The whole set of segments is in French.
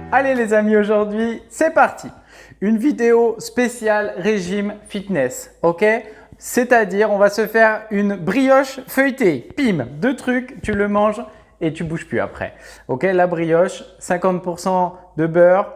Allez les amis, aujourd'hui, c'est parti. Une vidéo spéciale régime fitness, ok? C'est-à-dire, on va se faire une brioche feuilletée. Pim, 2 trucs, tu le manges et tu bouges plus après. Ok, la brioche, 50% de beurre,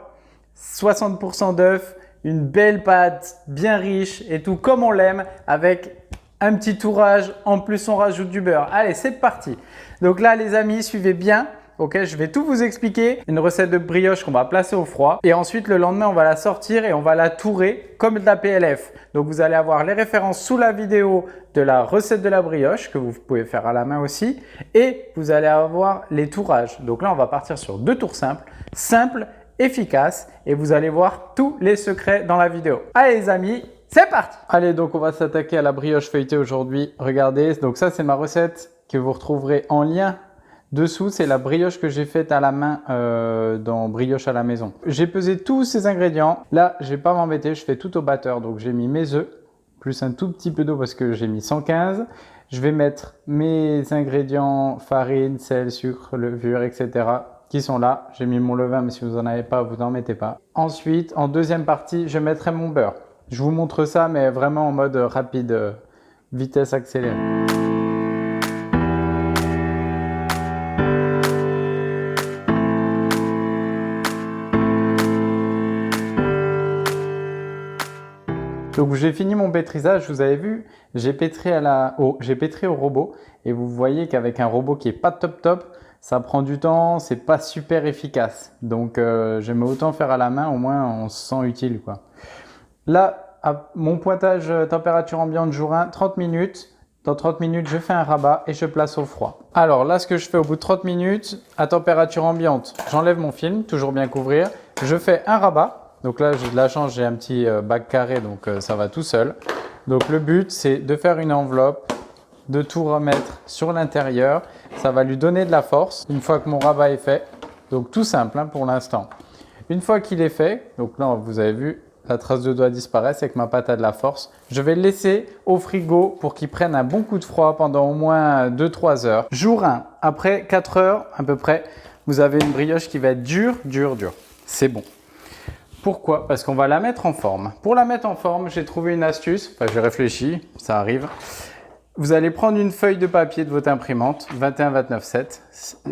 60% d'œuf, une belle pâte bien riche et tout comme on l'aime avec un petit tourrage. En plus, on rajoute du beurre. Allez, c'est parti. Donc là, les amis, suivez bien. Ok, je vais tout vous expliquer. Une recette de brioche qu'on va placer au froid. Et ensuite, le lendemain, on va la sortir et on va la tourer comme de la PLF. Donc, vous allez avoir les références sous la vidéo de la recette de la brioche que vous pouvez faire à la main aussi. Et vous allez avoir les tourages. Donc là, on va partir sur 2 tours simples, efficaces. Et vous allez voir tous les secrets dans la vidéo. Allez les amis, c'est parti! Allez, donc on va s'attaquer à la brioche feuilletée aujourd'hui. Regardez, donc ça, c'est ma recette que vous retrouverez en lien. Dessous, c'est la brioche que j'ai faite à la main dans Brioche à la maison. J'ai pesé tous ces ingrédients. Là, je ne vais pas m'embêter, je fais tout au batteur. Donc, j'ai mis mes œufs, plus un tout petit peu d'eau parce que j'ai mis 115. Je vais mettre mes ingrédients, farine, sel, sucre, levure, etc. qui sont là. J'ai mis mon levain, mais si vous n'en avez pas, vous n'en mettez pas. Ensuite, en deuxième partie, je mettrai mon beurre. Je vous montre ça, mais vraiment en mode rapide, vitesse accélérée. Donc j'ai fini mon pétrisage, vous avez vu, j'ai pétri au robot et vous voyez qu'avec un robot qui est pas top, ça prend du temps, c'est pas super efficace. Donc j'aime autant faire à la main, au moins on se sent utile quoi. Là, à mon pointage température ambiante jour 1, 30 minutes. Dans 30 minutes, je fais un rabat et je place au froid. Alors là, ce que je fais au bout de 30 minutes, à température ambiante, j'enlève mon film, toujours bien couvrir. Je fais un rabat. Donc là, j'ai de la chance, j'ai un petit bac carré, donc ça va tout seul. Donc le but, c'est de faire une enveloppe, de tout remettre sur l'intérieur. Ça va lui donner de la force une fois que mon rabat est fait. Donc tout simple hein, pour l'instant. Une fois qu'il est fait, donc là, vous avez vu, la trace de doigt disparaît, c'est que ma pâte a de la force. Je vais le laisser au frigo pour qu'il prenne un bon coup de froid pendant au moins 2-3 heures. Jour 1, après 4 heures à peu près, vous avez une brioche qui va être dure. C'est bon. Pourquoi? Parce qu'on va la mettre en forme. Pour la mettre en forme, j'ai trouvé une astuce. Enfin, j'ai réfléchi, ça arrive. Vous allez prendre une feuille de papier de votre imprimante, 21-29-7.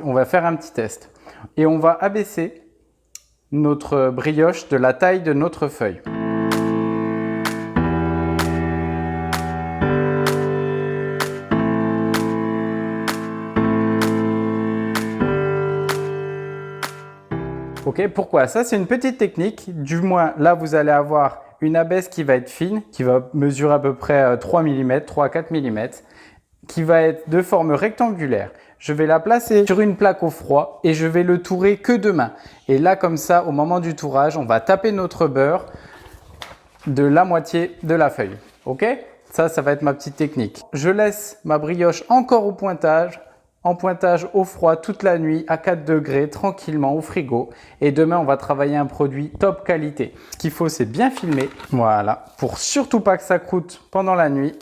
On va faire un petit test. Et on va abaisser notre brioche de la taille de notre feuille. Ok, pourquoi? Ça, c'est une petite technique. Du moins, là, vous allez avoir une abaisse qui va être fine, qui va mesurer à peu près 3 mm, 3-4 mm, qui va être de forme rectangulaire. Je vais la placer sur une plaque au froid et je vais le tourer que de main. Et là, comme ça, au moment du tourage, on va taper notre beurre de la moitié de la feuille. Ok? Ça va être ma petite technique. Je laisse ma brioche encore au pointage. En pointage au froid toute la nuit à 4 degrés tranquillement au frigo et demain on va travailler un produit top qualité. Ce qu'il faut c'est bien filmer, voilà, pour surtout pas que ça croûte pendant la nuit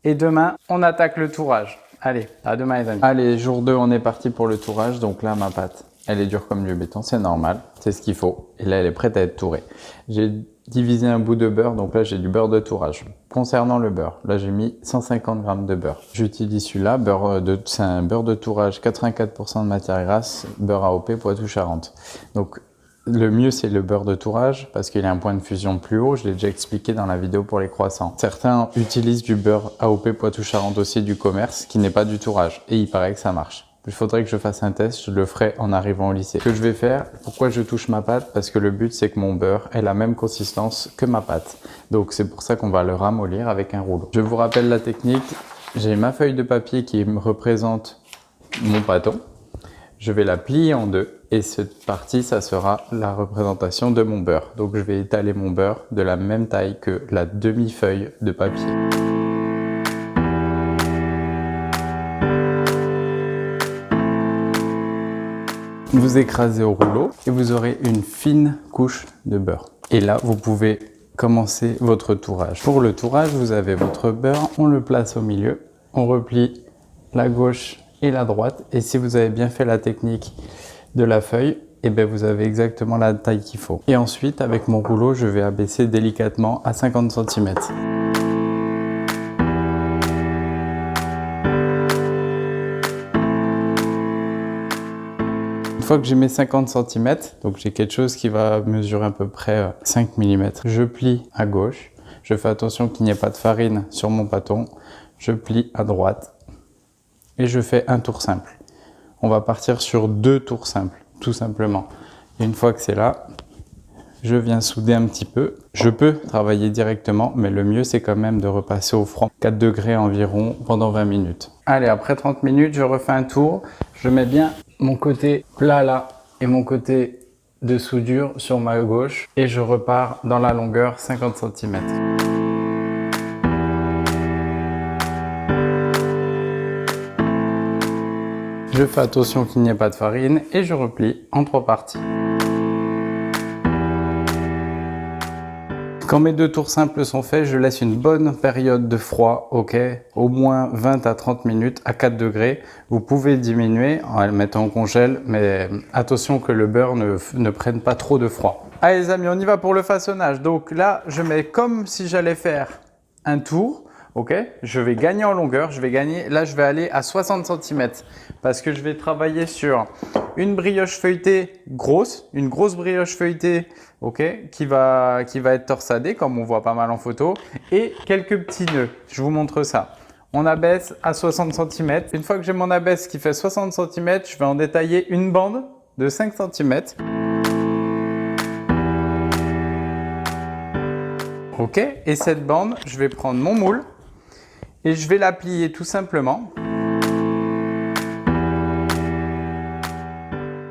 et demain on attaque le tourage. Allez, à demain les amis. Allez, jour 2 on est parti pour le tourage, donc là ma pâte elle est dure comme du béton, c'est normal, c'est ce qu'il faut et là elle est prête à être tourée. J'ai divisé un bout de beurre, donc là j'ai du beurre de tourage. Concernant le beurre, là j'ai mis 150 g de beurre. J'utilise celui-là, c'est un beurre de tourage, 84% de matière grasse, beurre AOP Poitou-Charentes. Donc le mieux c'est le beurre de tourage parce qu'il a un point de fusion plus haut, je l'ai déjà expliqué dans la vidéo pour les croissants. Certains utilisent du beurre AOP Poitou-Charentes aussi du commerce qui n'est pas du tourage et il paraît que ça marche. Il faudrait que je fasse un test, je le ferai en arrivant au lycée. Ce que je vais faire, pourquoi je touche ma pâte? Parce que le but c'est que mon beurre ait la même consistance que ma pâte. Donc c'est pour ça qu'on va le ramollir avec un rouleau. Je vous rappelle la technique, j'ai ma feuille de papier qui me représente mon pâton. Je vais la plier en deux et cette partie, ça sera la représentation de mon beurre. Donc je vais étaler mon beurre de la même taille que la demi-feuille de papier. Vous écrasez au rouleau et vous aurez une fine couche de beurre. Et là, vous pouvez commencer votre tourage. Pour le tourage, vous avez votre beurre, on le place au milieu, on replie la gauche et la droite. Et si vous avez bien fait la technique de la feuille, et ben vous avez exactement la taille qu'il faut. Et ensuite, avec mon rouleau, je vais abaisser délicatement à 50 cm. Une fois que j'ai mes 50 cm, donc j'ai quelque chose qui va mesurer à peu près 5 mm, je plie à gauche. Je fais attention qu'il n'y ait pas de farine sur mon bâton. Je plie à droite et je fais un tour simple. On va partir sur 2 tours simples, tout simplement. Et une fois que c'est là, je viens souder un petit peu. Je peux travailler directement, mais le mieux c'est quand même de repasser au froid, 4 degrés environ pendant 20 minutes. Allez, après 30 minutes, je refais un tour. Je mets bien mon côté plat là et mon côté de soudure sur ma gauche et je repars dans la longueur 50 cm. Je fais attention qu'il n'y ait pas de farine et je replie en 3 parties. Quand mes 2 tours simples sont faits, je laisse une bonne période de froid, ok, au moins 20 à 30 minutes à 4 degrés. Vous pouvez diminuer en le mettant au congèle, mais attention que le beurre ne prenne pas trop de froid. Allez les amis, on y va pour le façonnage. Donc là, je mets comme si j'allais faire un tour. Ok, je vais gagner en longueur, je vais aller à 60 cm parce que je vais travailler sur une brioche feuilletée grosse, une grosse brioche feuilletée, ok, qui va être torsadée comme on voit pas mal en photo et quelques petits nœuds. Je vous montre ça. On abaisse à 60 cm. Une fois que j'ai mon abaisse qui fait 60 cm, je vais en détailler une bande de 5 cm. Ok, et cette bande, je vais prendre mon moule. Et je vais la plier tout simplement.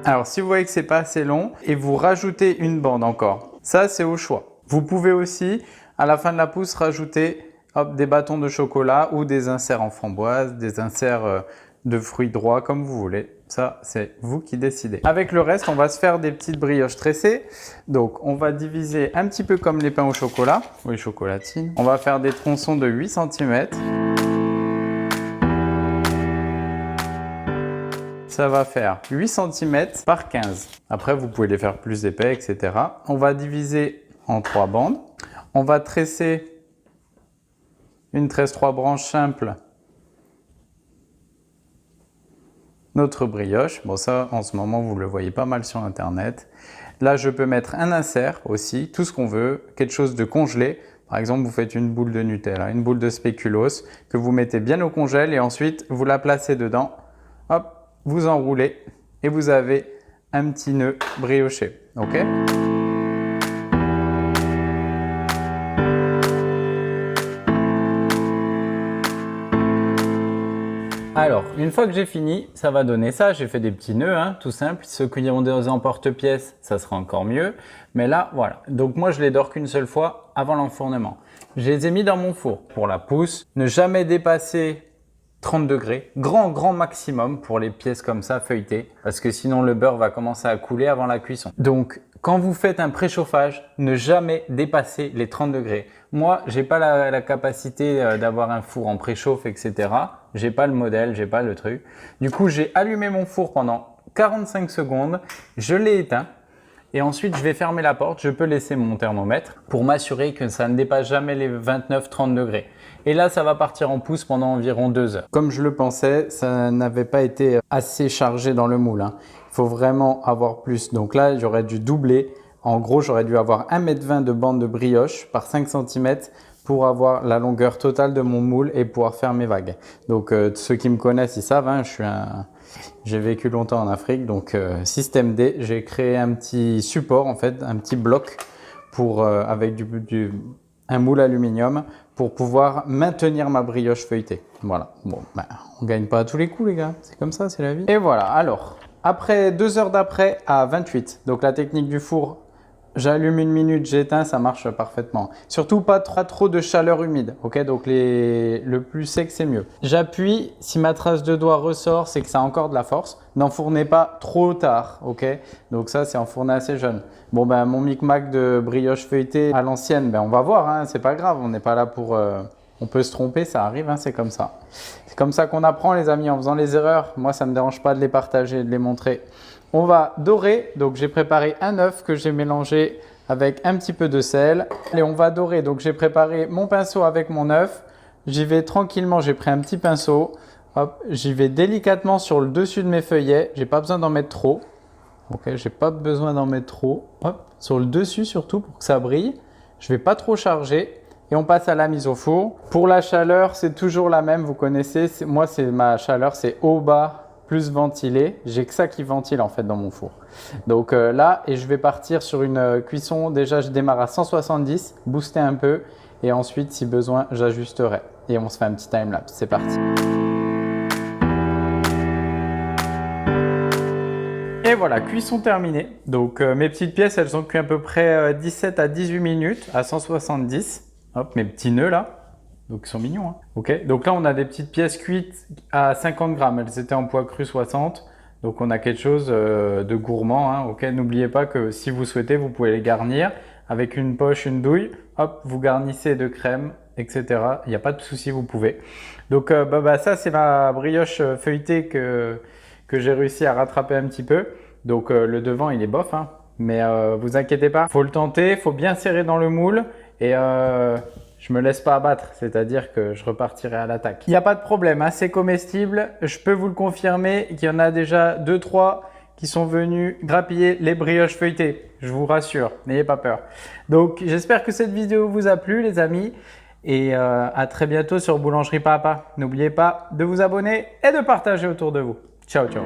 Alors si vous voyez que c'est pas assez long et vous rajoutez une bande encore, ça c'est au choix. Vous pouvez aussi à la fin de la pousse rajouter des bâtons de chocolat ou des inserts en framboise, des inserts de fruits droits comme vous voulez. Ça c'est vous qui décidez. Avec le reste on va se faire des petites brioches tressées. Donc on va diviser un petit peu comme les pains au chocolat ou les chocolatines. On va faire des tronçons de 8 cm. Ça va faire 8 cm par 15. Après, vous pouvez les faire plus épais, etc. On va diviser en 3 bandes. On va tresser une tresse 3 branches simple. Notre brioche. Bon, ça, en ce moment, vous le voyez pas mal sur Internet. Là, je peux mettre un insert aussi, tout ce qu'on veut, quelque chose de congelé. Par exemple, vous faites une boule de Nutella, une boule de spéculoos que vous mettez bien au congèle et ensuite, vous la placez dedans. Hop, vous enroulez et vous avez un petit nœud brioché. Ok ? Alors, une fois que j'ai fini, ça va donner ça. J'ai fait des petits nœuds, hein, tout simple. Ceux qui ont des emporte-pièces, ça sera encore mieux. Mais là, voilà. Donc moi, je les dors qu'une seule fois avant l'enfournement. Je les ai mis dans mon four pour la pousse. Ne jamais dépasser 30 degrés, grand maximum pour les pièces comme ça feuilletées, parce que sinon le beurre va commencer à couler avant la cuisson. Donc quand vous faites un préchauffage, ne jamais dépasser les 30 degrés. Moi, j'ai pas la capacité d'avoir un four en préchauffe, etc. J'ai pas le modèle, j'ai pas le truc. Du coup, j'ai allumé mon four pendant 45 secondes, je l'ai éteint. Et ensuite, je vais fermer la porte, je peux laisser mon thermomètre pour m'assurer que ça ne dépasse jamais les 29-30 degrés. Et là, ça va partir en pousse pendant environ 2 heures. Comme je le pensais, ça n'avait pas été assez chargé dans le moule, hein. Il faut vraiment avoir plus. Donc là, j'aurais dû doubler. En gros, j'aurais dû avoir 1,20 m de bande de brioche par 5 cm pour avoir la longueur totale de mon moule et pouvoir faire mes vagues. Donc ceux qui me connaissent, ils savent, hein, j'ai vécu longtemps en Afrique, donc système D, j'ai créé un petit support en fait, un petit bloc pour, avec un moule aluminium pour pouvoir maintenir ma brioche feuilletée. Voilà, bon, on gagne pas à tous les coups les gars, c'est comme ça, c'est la vie. Et voilà, alors, après 2 heures d'après à 28, donc la technique du four, j'allume 1 minute, j'éteins, ça marche parfaitement. Surtout pas trop de chaleur humide, ok? Donc le plus sec, c'est mieux. J'appuie, si ma trace de doigt ressort, c'est que ça a encore de la force. N'enfournez pas trop tard, ok? Donc ça, c'est enfourné assez jeune. Bon, mon micmac de brioche feuilletée à l'ancienne, on va voir, hein, c'est pas grave, on n'est pas là pour... On peut se tromper, ça arrive, hein, c'est comme ça. C'est comme ça qu'on apprend les amis, en faisant les erreurs. Moi, ça ne me dérange pas de les partager, de les montrer. On va dorer, donc j'ai préparé un œuf que j'ai mélangé avec un petit peu de sel. Et on va dorer, donc j'ai préparé mon pinceau avec mon œuf. J'y vais tranquillement, j'ai pris un petit pinceau. Hop, j'y vais délicatement sur le dessus de mes feuillets. J'ai pas besoin d'en mettre trop. Ok, j'ai pas besoin d'en mettre trop. Hop, sur le dessus surtout pour que ça brille. Je vais pas trop charger. Et on passe à la mise au four. Pour la chaleur, c'est toujours la même, vous connaissez. Moi, ma chaleur, c'est haut, bas, plus ventilé. J'ai que ça qui ventile en fait dans mon four. Donc là, et je vais partir sur une cuisson. Déjà, je démarre à 170, booster un peu. Et ensuite, si besoin, j'ajusterai. Et on se fait un petit time-lapse. C'est parti. Et voilà, cuisson terminée. Donc mes petites pièces, elles ont cuit à peu près 17 à 18 minutes à 170. Hop, mes petits nœuds là, donc ils sont mignons. Hein. Ok, donc là on a des petites pièces cuites à 50 grammes. Elles étaient en poids cru 60. Donc on a quelque chose de gourmand. Hein. Ok, n'oubliez pas que si vous souhaitez, vous pouvez les garnir avec une poche, une douille. Hop, vous garnissez de crème, etc. Il n'y a pas de souci, vous pouvez. Donc ça c'est ma brioche feuilletée que j'ai réussi à rattraper un petit peu. Donc le devant il est bof, hein. Mais vous inquiétez pas, faut le tenter, faut bien serrer dans le moule. Et je me laisse pas abattre, c'est-à-dire que je repartirai à l'attaque. Il n'y a pas de problème, hein, c'est comestible. Je peux vous le confirmer qu'il y en a déjà 2-3 qui sont venus grappiller les brioches feuilletées. Je vous rassure, n'ayez pas peur. Donc j'espère que cette vidéo vous a plu les amis. Et à très bientôt sur Boulangerie Papa. N'oubliez pas de vous abonner et de partager autour de vous. Ciao, ciao.